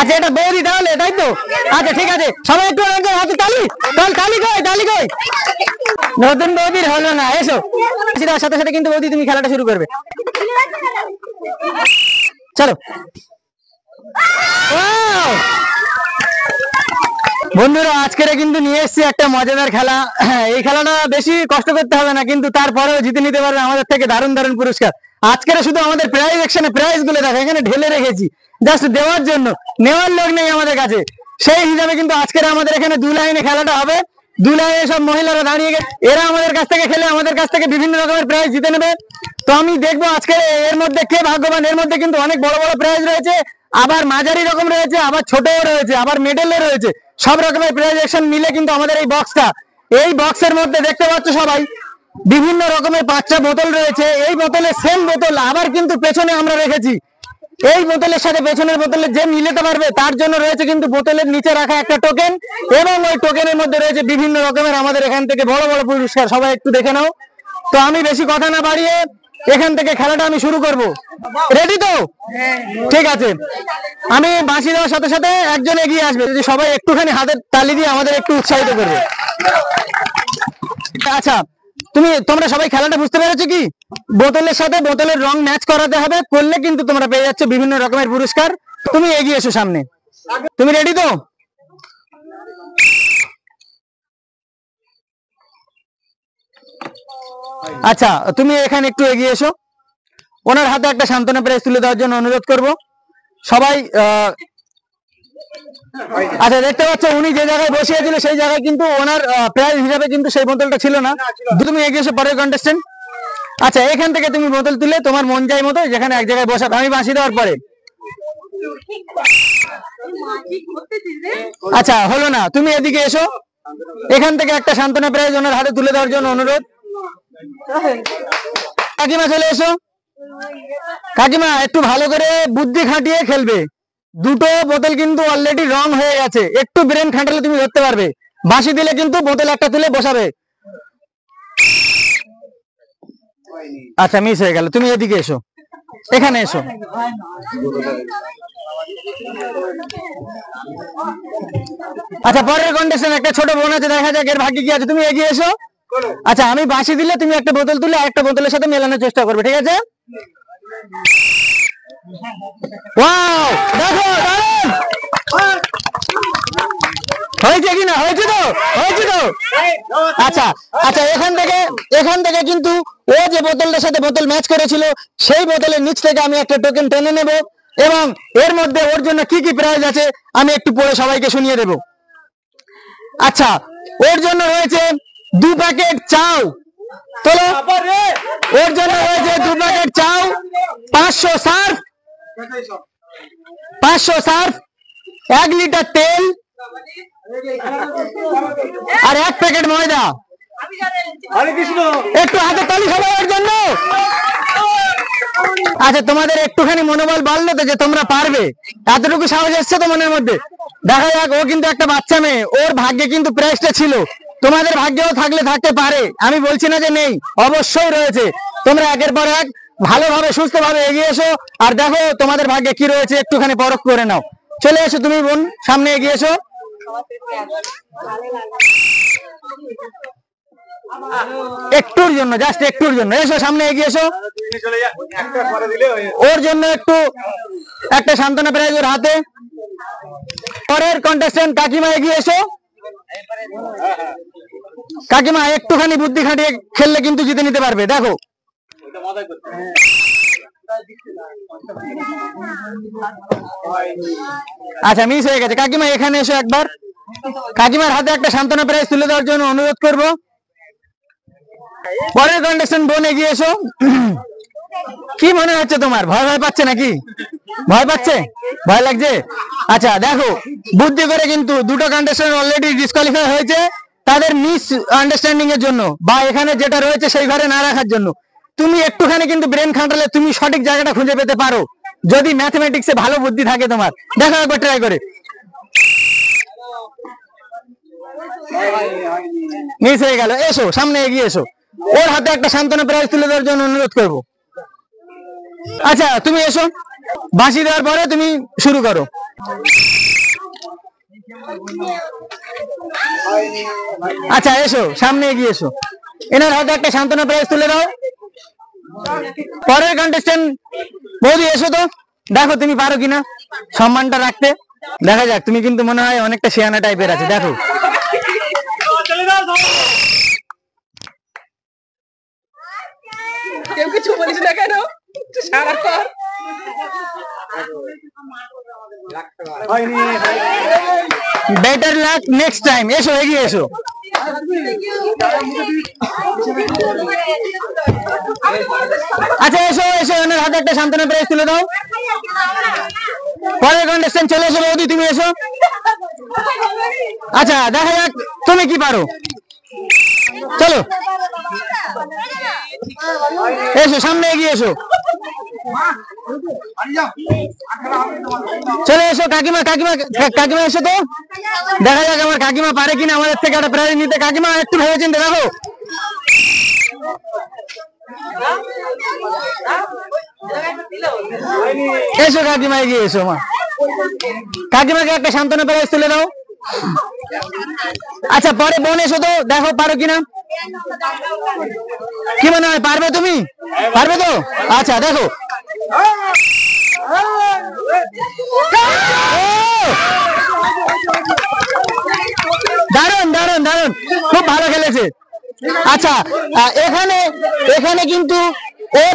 আচ্ছা এটা বৌদি তাহলে, তাই তো? আচ্ছা ঠিক আছে, সবাই একটু হাতে তালি, তালি কই, তালি কই। নতুন বৌদির হলো না, এসো। সাথে সাথে কিন্তু বৌদি তুমি খেলাটা শুরু করবে, চলো। বন্ধুরা আজকের কিন্তু নিয়ে এসেছি একটা মজাদার খেলা। এই খেলাটা বেশি কষ্ট করতে হবে না, কিন্তু তারপরেও জিতে নিতে পারবে আমাদের থেকে দারুণ দারুণ পুরস্কার। আজকের শুধু আমাদের প্রাইজ সেকশনে প্রাইজ গুলো দেখো, এখানে ঢেলে রেখেছি জাস্ট দেওয়ার জন্য, নেওয়ার লোক নেই আমাদের কাছে। সেই হিসাবে কিন্তু আজকের আমাদের এখানে 2 লাইনে খেলাটা হবে। 2 লাইনে সব মহিলারা দাঁড়িয়ে গেছে, এরা আমাদের কাছ থেকে খেলে আমাদের কাছ থেকে বিভিন্ন রকমের প্রাইজ জিতে নেবে। তো আমি দেখবো আজকে এর মধ্যে কে ভাগ্যবান। এর মধ্যে কিন্তু অনেক বড় বড় প্রাইজ রয়েছে, আবার মাঝারি রকম রয়েছে, আবার ছোটও রয়েছে, আবার মেডেলও রয়েছে। সব রকমের প্রাইজেকশন মিলে কিন্তু আমাদের এই বক্সটা, এই বক্সের মধ্যে দেখতে পাচ্ছ সবাই বিভিন্ন রকমের 5টা বোতল রয়েছে। এই বোতলে সেম বোতল আবার কিন্তু পেছনে আমরা রেখেছি। এই বোতলের সাথে পেছনের বোতলে যে মিলাতে পারবে তার জন্য রয়েছে কিন্তু বোতলের নিচে রাখা একটা টোকেন, এবং ওই টোকেনের মধ্যে রয়েছে বিভিন্ন রকমের আমাদের এখান থেকে বড় বড় পুরস্কার। সবাই একটু দেখে নাও। তো আমি বেশি কথা না বাড়িয়ে এখান থেকে খেলাটা আমি শুরু করব। রেডি তো? ঠিক আছে, আমি বাঁশি দেওয়ার সাথে সাথে একজন এগিয়ে আসবে, যদি সবাই একটুখানি হাতের তালি দিয়ে আমাদের একটু উৎসাহিত করবে। আচ্ছা তোমরা সবাই খেলাটা বুঝতে পেরেছো কি? বোতলের সাথে বোতলের রং ম্যাচ করাতে হবে, করলে কিন্তু তোমরা পেয়ে যাচ্ছ বিভিন্ন রকমের পুরস্কার। তুমি এগিয়ে এসো সামনে, তুমি রেডি তো? আচ্ছা তুমি এখানে একটু এগিয়ে এসো, ওনার হাতে একটা সান্ত্বনা প্রাইজ তুলে দেওয়ার জন্য অনুরোধ করব সবাই। আচ্ছা দেখতে পাচ্ছ উনি যে জায়গায় বসিয়েছিল সেই জায়গায় কিন্তু ওনার প্রাইজ হিসাবে কিন্তু সেই বোতলটা ছিল না। তুমি এগিয়ে এসো পরের কন্টেস্টেন্ট। আচ্ছা এখান থেকে তুমি বোতল তুলে তোমার মন চাই মতো যেখানে এক জায়গায় বসাবে, আমি বাঁশি দেওয়ার পরে। আচ্ছা হলো না, তুমি এদিকে এসো, এখান থেকে একটা সান্ত্বনা প্রাইজ ওনার হাতে তুলে দেওয়ার জন্য অনুরোধ। কাকিমা চলে এসো। কাকিমা একটু ভালো করে বুদ্ধি খাটিয়ে খেলবে, দুটো বোতল কিন্তু অলরেডি রং হয়ে গেছে, একটু ব্রেন খাটালে তুমি ধরতে পারবে। বাঁশি দিলে কিন্তু বোতল একটা তুলে বসাবে। আচ্ছা মিস হয়ে গেল, তুমি এদিকে এসো, এখানে এসো। আচ্ছা পরের কন্ডিশন একটা ছোট বোন আছে, দেখা যাক এর ভাগ্যে কি আছে। তুমি এগিয়ে এসো। আচ্ছা আমি বাঁশি দিলে তুমি একটা বোতল তুলে আরেকটা বোতলের সাথে মেলানোর চেষ্টা করবে, ঠিক আছে? ওয়াও দেখো দারুণ হয়েছে কিনা, হয়েছে তো, হয়েছে তো। আচ্ছা আচ্ছা এখান থেকে কিন্তু ও যে বোতলটার সাথে বোতল ম্যাচ করেছিল সেই বোতলের নিচ থেকে আমি একটা টোকেন টেনে নেব, এবং এর মধ্যে ওর জন্য কি কি প্রাইজ আছে আমি একটু পরে সবাইকে শুনিয়ে দেব। আচ্ছা ওর জন্য রয়েছে 2 প্যাকেট চাউ, তোলো। ওর জন্য রয়েছে 2 প্যাকেট চাউ, 500 সার্ফ, 1 লিটার তেল, আর 1 প্যাকেট ময়দা। একটু হাতে তালি সবার জন্য। আচ্ছা তোমাদের একটুখানি মনোবল বাড়লো তো যে তোমরা পারবে, এতটুকু সাহস এসছে তো মনের মধ্যে? দেখা যাক, ও কিন্তু একটা বাচ্চা মেয়ে, ওর ভাগ্যে কিন্তু প্রাইজটা ছিল, তোমাদের ভাগ্যেও থাকলে থাকতে পারে, আমি বলছি না যে নেই, অবশ্যই রয়েছে। তোমরা একের পর এক ভালোভাবে সুস্থভাবে এগিয়ে এসো, আর দেখো তোমাদের ভাগ্যে কি রয়েছে একটুখানি পরখ করে নাও। চলে এসো তুমি বোন, সামনে এগিয়ে এসো। একটুর জন্য, জাস্ট একটুর জন্য এসো, সামনে এগিয়ে এসো। ওর জন্য একটু একটা সান্ত্বনা প্রাইজ ওর হাতে। পরের কন্টেস্টেন্ট কাকিমা এগিয়ে এসো। কাকিমা একটুখানি বুদ্ধি খাটিয়ে খেললে কিন্তু জিতে নিতে পারবে, দেখো। আচ্ছা মিস হয়ে গেছে, কাকিমা এখানে এসো একবার। কাকিমার হাতে একটা সান্ত্বনা প্রাইজ তুলে দেওয়ার জন্য অনুরোধ করব। পরের কন্টেস্টেন্ট বোন এগিয়ে এসো। কি মনে হচ্ছে তোমার, ভয় ভয় পাচ্ছে নাকি? ভয় পাচ্ছে, ভয় লাগছে? আচ্ছা দেখো বুদ্ধি করে কিন্তু দুটো কন্টেস্টেন্ট অলরেডি ডিসকোয়ালিফাই হয়েছে তাদের মিস আন্ডারস্ট্যান্ডিং এর জন্য, বা এখানে যেটা রয়েছে সেই ঘরে না রাখার জন্য। তুমি একটুখানি কিন্তু ব্রেন খাটালে তুমি সঠিক জায়গাটা খুঁজে পেতে পারো, যদি ম্যাথমেটিক্সে ভালো বুদ্ধি থাকে তোমার। দেখো একবার ট্রাই করে। মিস হয়ে গেল, এসো সামনে এগিয়ে এসো। ওর হাতে একটা সান্ত্বনা প্রাইজ তুলে দেওয়ার জন্য অনুরোধ করবো। আচ্ছা তুমি এসো, বাঁশি দেওয়ার পরে তুমি শুরু করো। আচ্ছা এসো, সামনে এগিয়ে এসো, এনার হাতে একটা সান্ত্বনা প্রাইজ তুলে দাও। পরের কন্টেস্টেন্ট বৌদি এসো তো, দেখো তুমি পারো কিনা সম্মানটা রাখতে। দেখা যাক, তুমি কিন্তু মনে হয় অনেকটা শিয়ানা টাইপের আছে, দেখো। কেউ কিছু বলিস না কেন, সারাক্ষণ বেটার লাক নেক্সট টাইম। এসো, এগিয়ে এসো। আচ্ছা এসো এসো, এনার হাতে একটা সান্ত্বনা প্রাইজ তুলে দাও। পরের কন্টেস্টেন্ট চলে এসো বৌদি, তুমি এসো। আচ্ছা দেখা যাক তুমি কি পারো, চলো এসো, সামনে এগিয়ে এসো। চলে এসো কাকিমা, কাকিমা কাকিমা এসো তো, দেখা যাক আমার কাকিমা পারে কিনা আমাদের থেকে একটা প্রাইজ নিতে। কাকিমা একটু ভেবে চিন্তে দেখো। এসো কাকিমা, এগিয়ে এসো মা। কাকিমাকে একটা সান্ত্বনা প্রাইজ তুলে দাও। আচ্ছা পরে বোন এসো তো, দেখো পারো কিনা। কি মনে হয়, পারবে তুমি? পারবে তো? আচ্ছা দেখো। দারুন দারুন দারুন, খুব ভালো খেলেছে। আচ্ছা এখানে এখানে কিন্তু ওর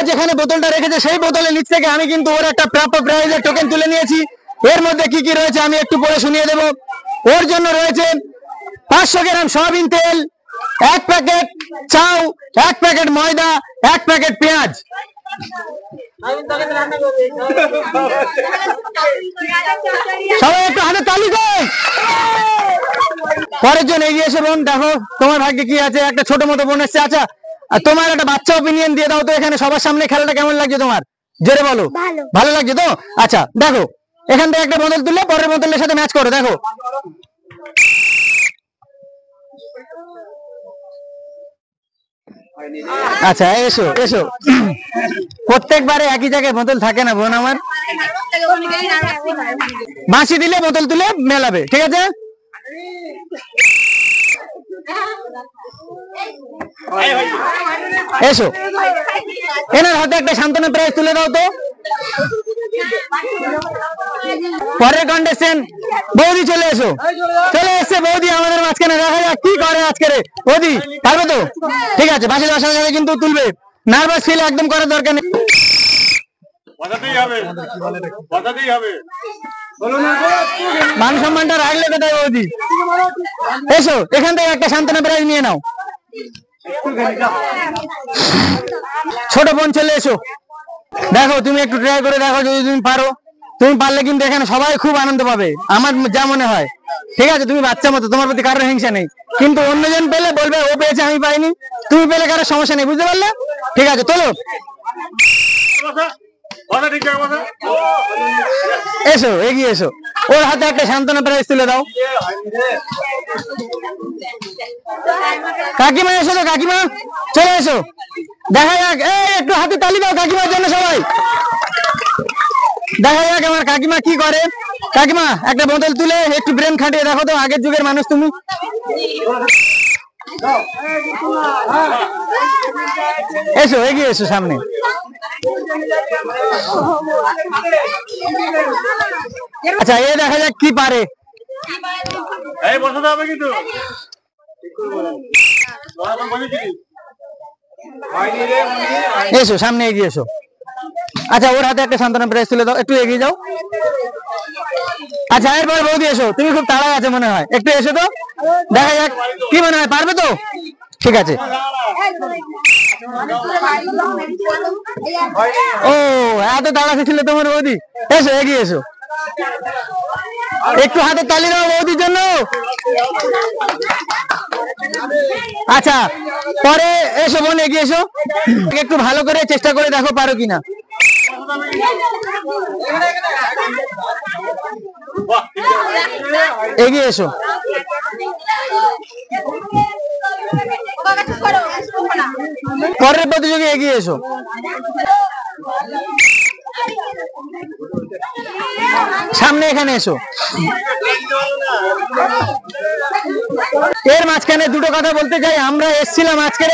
যেখানে বোতলটা রেখেছে সেই বোতলের নিচ থেকে আমি কিন্তু ওর একটা প্রাপ্য প্রাইজের টোকেন তুলে নিয়েছি। এর মধ্যে কি কি রয়েছে আমি একটু পরে শুনিয়ে দেব। ওর জন্য রয়েছে 500 গ্রাম সয়াবিন তেল, 1 প্যাকেট চাউ, 1 প্যাকেট ময়দা, 1 প্যাকেট পেঁয়াজ। সবাই একটু হাতে তালি কর। পরের জন এগিয়ে এসে বোন, দেখো তোমার ভাগ্যে কি আছে, একটা ছোট মতো বোন এসছে। আচ্ছা আর তোমার একটা বাচ্চা ওপিনিয়ন দিয়ে দাও তো, এখানে সবার সামনে খেলাটা কেমন লাগছে তোমার, জোরে বলো। ভালো লাগছে তো? আচ্ছা দেখো, এখান থেকে একটা বোতল তুললে পরের বোতলের সাথে ম্যাচ করো, দেখো। আচ্ছা এসো এসো, প্রত্যেকবারে একই জায়গায় বোতল থাকে না বোন আমার। বাঁশি দিলে বোতল তুলে মেলাবে, ঠিক আছে? এসো, এনার হাতে একটা সান্ত্বনা প্রাইজ তুলে দাও তো। পরের কন্টেস্টেন্ট বৌদি চলে এসো। চলে এসছে বৌদি আমাদের মাঝখানে, দেখা যাক কি করে আজকে। বৌদি পারবে তো? ঠিক আছে, বাঁশি দেওয়ার সাথে সাথে কিন্তু তুলবে, নার্ভাস ফিল একদম করার দরকার নেই। মান সম্মানটা রাখলে কোথায় বৌদি? এসো, এখান থেকে একটা সান্ত্বনা প্রাইজ নিয়ে নাও। ছোট বোন চলে এসো, দেখো তুমি একটু ট্রাই করে দেখো, যদি তুমি পারো। তুমি পারলে কিন্তু এখানে সবাই খুব আনন্দ পাবে, আমার যা মনে হয়। ঠিক আছে, তুমি বাচ্চা মতো, তোমার প্রতি কারোর হিংসা নেই, কিন্তু অন্যজন পেলে বলবে ও পেয়েছে আমি পাইনি। তুমি পেলে কারোর সমস্যা নেই, বুঝতে পারলে? ঠিক আছে চলো এসো, এগিয়ে এসো। ওর হাতে একটা সান্ত্বনা প্রাইজ তুলে দাও। কাকিমা এসো তো, কাকিমা চলে এসো, দেখা যাক। একটু হাতে তালি দাও কাকিমার জন্য সবাই। দেখা যাক আমার কাকিমা কি করে। কাকিমা একটা বোতল তুলে একটু ব্রেন খাটিয়ে দেখো তো, আগের যুগের মানুষ তুমি। এসো, এগিয়ে এসো সামনে। আচ্ছা এ দেখা যাক কি পারে। এসো সামনে, এগিয়ে এসো। আচ্ছা ওর হাতে একটা সান্ত্বনা প্রাইজ তুলে দাও, একটু এগিয়ে যাও। আচ্ছা এরপর বৌদি এসো, তুমি খুব তাড়ায় আছে মনে হয়, একটু এসো তো, দেখা যাক কি মনে হয়, পারবে তো? ঠিক আছে। ও এত তাড়াতে ছিল তোমার বৌদি, এসো এগিয়ে এসো। একটু হাতে তালি দাও বৌদির জন্য। আচ্ছা পরে এসো বোন, এগিয়ে এসো, একটু ভালো করে চেষ্টা করে দেখো পারো কিনা। এগিয়ে এসো। পরের প্রতিযোগী এগিয়ে এসো। সামনে এখানে এসো। এর মাঝখানে দুটো কথা বলতে চাই, আমরা এসেছিলাম আজকের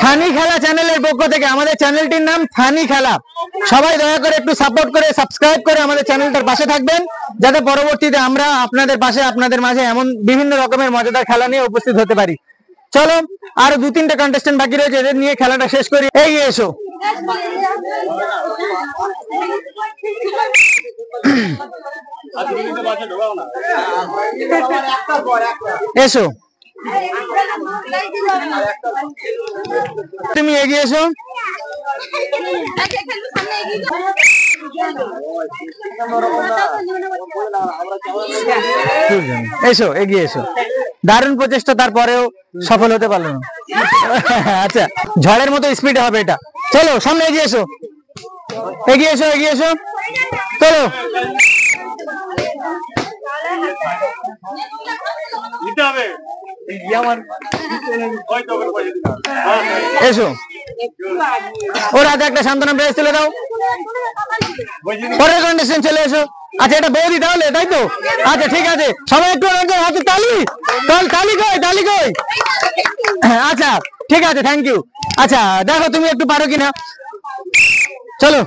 ফানি খেলা চ্যানেলের পক্ষ থেকে। আমাদের চ্যানেলটির নাম ফানি খেলা। সবাই দয়া করে একটু সাপোর্ট করে সাবস্ক্রাইব করে আমাদের চ্যানেলটার পাশে থাকবেন, যাতে পরবর্তীতে আমরা আপনাদের পাশে আপনাদের মাঝে এমন বিভিন্ন রকমের মজাদার খেলা নিয়ে উপস্থিত হতে পারি। চলো, আরো 2-3টা কন্টেস্টেন্ট বাকি রয়েছে, এদের নিয়ে খেলাটা শেষ করি। এগিয়ে এসো। এসো, তুমি এগিয়ে এসো। এসো, এগিয়ে এসো। দারুণ প্রচেষ্টা, তারপরেও সফল হতে পারলো না। আচ্ছা, ঝড়ের মতো স্পিডে হবে এটা। চলো সামনে এগিয়ে এসো, এগিয়ে এসো, এগিয়ে এসো। চলো, এসো। ওর হাতে একটা সান্ত্বনা প্রাইজ তুলে দাও। পরের কন্ডিশন চলে এসো। আচ্ছা, এটা বৌদি তাহলে, তাই তো? আচ্ছা ঠিক আছে, সবাই একটু হাতে তালি। তালি কই, তালি কই? আচ্ছা ঠিক আছে, থ্যাংক ইউ। আচ্ছা দেখো তুমি একটু পারো কিনা। চলো,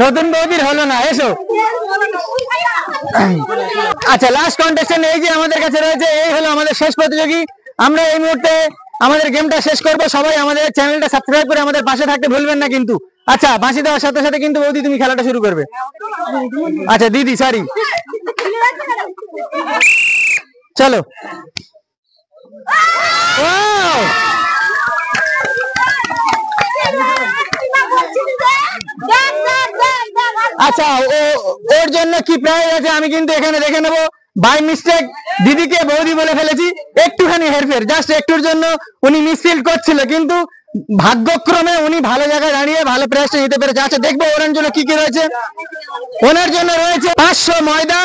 নতুন বৌদির হলো না, এসো। আচ্ছা, লাস্ট কন্টেস্টেন্ট এই যে আমাদের কাছে রয়েছে, এই হলো আমাদের শেষ প্রতিযোগী। আমরা এই মুহূর্তে আমাদের গেমটা শেষ করব। সবাই আমাদের চ্যানেলটা সাবস্ক্রাইব করে আমাদের পাশে থাকতে ভুলবেন না কিন্তু। আচ্ছা, বাঁশি দেওয়ার সাথে সাথে কিন্তু বৌদি তুমি খেলাটা শুরু করবে। আচ্ছা দিদি, সরি। চলো। আচ্ছা, ওর জন্য কি প্রাইজ আছে আমি কিন্তু এখানে দেখে নেবো। বাই মিস্টেক দিদিকে বৌদি বলে ফেলেছি, একটুখানি হেরফের, জাস্ট একটুর জন্য। উনি মিসফিল করছিল, কিন্তু ভাগ্যক্রমে উনি ভালো জায়গায় দাঁড়িয়ে ভালো প্রাইজটা নিতে পেরেছে। আচ্ছা দেখবো ওনার জন্য কি কি রয়েছে। ওনার জন্য রয়েছে 500 ময়দা,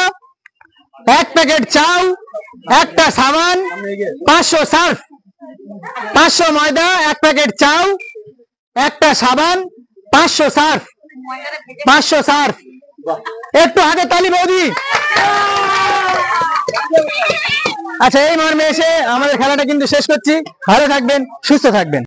1 প্যাকেট চাউ, একটা সাবান, 500 সার্ফ। 500 ময়দা, 1 প্যাকেট চাউ, একটা সাবান, 500 সার্ফ। 500 সার্ফ। একটু হাতে তালি বৌদি। আচ্ছা, এই মর্মে এসে আমাদের খেলাটা কিন্তু শেষ করছি। ভালো থাকবেন, সুস্থ থাকবেন।